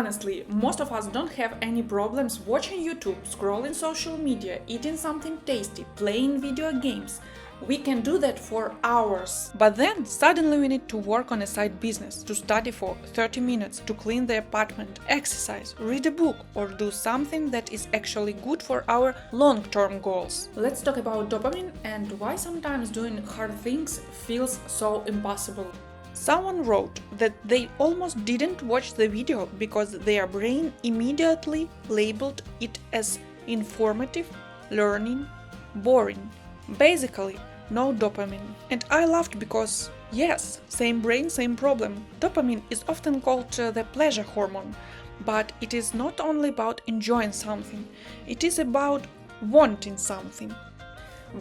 honestly, most of us don't have any problems watching YouTube, scrolling social media, eating something tasty, playing video games. We can do that for hours. But then suddenly we need to work on a side business, to study for 30 minutes, to clean the apartment, exercise, read a book, or do something that is actually good for our long-term goals. Let's talk about dopamine and why sometimes doing hard things feels so impossible. Someone wrote that they almost didn't watch the video because their brain immediately labeled it as informative, learning, boring. Basically, no dopamine. And I laughed because, yes, same brain, same problem. Dopamine is often called the pleasure hormone, but it is not only about enjoying something, it is about wanting something.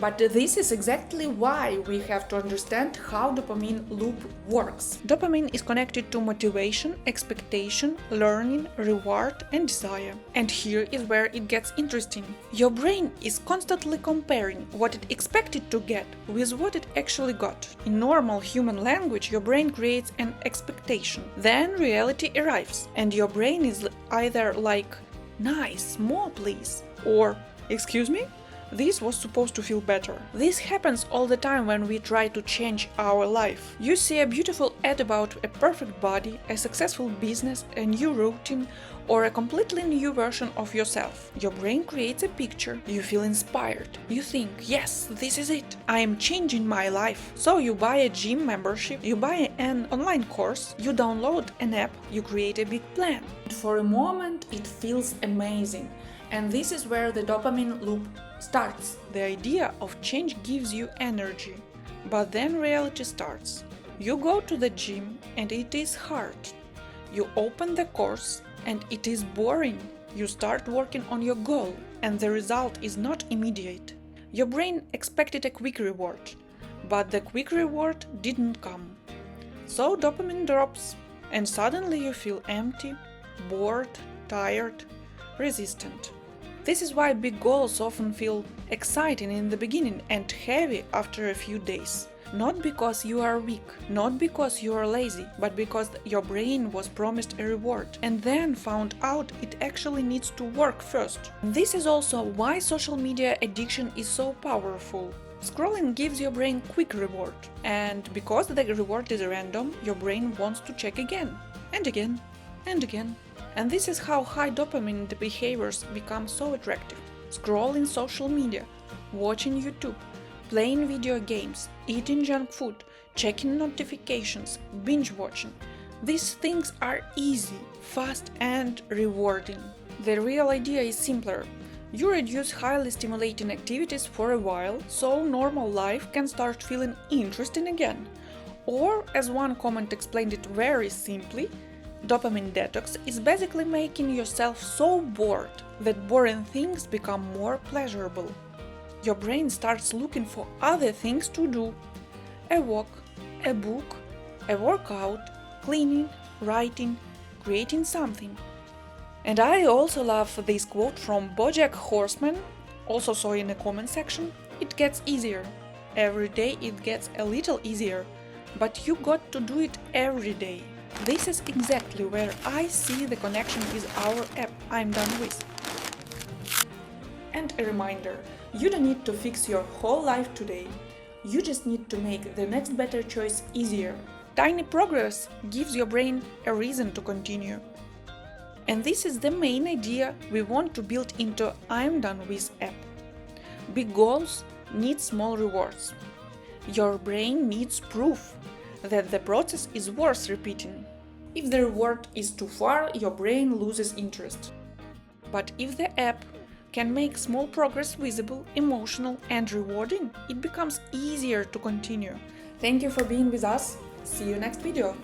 But this is exactly why we have to understand how dopamine loop works. Dopamine is connected to motivation, expectation, learning, reward, and desire. And here is where it gets interesting. Your brain is constantly comparing what it expected to get with what it actually got. In normal human language, your brain creates an expectation. Then reality arrives, and your brain is either like, "Nice, more please," or "Excuse me? This was supposed to feel better." This happens all the time when we try to change our life. You see a beautiful ad about a perfect body, a successful business, a new routine, or a completely new version of yourself. Your brain creates a picture, you feel inspired. You think, yes, this is it. I am changing my life. So you buy a gym membership, you buy an online course, you download an app, you create a big plan. For a moment, it feels amazing. And this is where the dopamine loop starts. The idea of change gives you energy, but then reality starts. You go to the gym and it is hard. You open the course and it is boring. You start working on your goal and the result is not immediate. Your brain expected a quick reward, but the quick reward didn't come. So dopamine drops and suddenly you feel empty, bored, tired, resistant. This is why big goals often feel exciting in the beginning and heavy after a few days. Not because you are weak, not because you are lazy, but because your brain was promised a reward and then found out it actually needs to work first. This is also why social media addiction is so powerful. Scrolling gives your brain quick reward, and because the reward is random, your brain wants to check again, and again, and again. And this is how high dopamine behaviors become so attractive. Scrolling social media, watching YouTube, playing video games, eating junk food, checking notifications, binge watching. These things are easy, fast, and rewarding. The real idea is simpler. You reduce highly stimulating activities for a while, so normal life can start feeling interesting again. Or, as one comment explained it very simply, Dopamine detox is basically making yourself so bored that boring things become more pleasurable. Your brain starts looking for other things to do: a walk, a book, a workout, cleaning, writing, creating something. And I also love this quote from BoJack Horseman, also saw in the comment section. It gets easier. Every day it gets a little easier, but you got to do it every day. This is exactly where I see the connection with our app I'm Done With. And a reminder, you don't need to fix your whole life today. You just need to make the next better choice easier. Tiny progress gives your brain a reason to continue. And this is the main idea we want to build into I'm Done With app. Big goals need small rewards. Your brain needs proof that the process is worth repeating. If the reward is too far, your brain loses interest. But if the app can make small progress visible, emotional, and rewarding, it becomes easier to continue. Thank you for being with us. See you next video.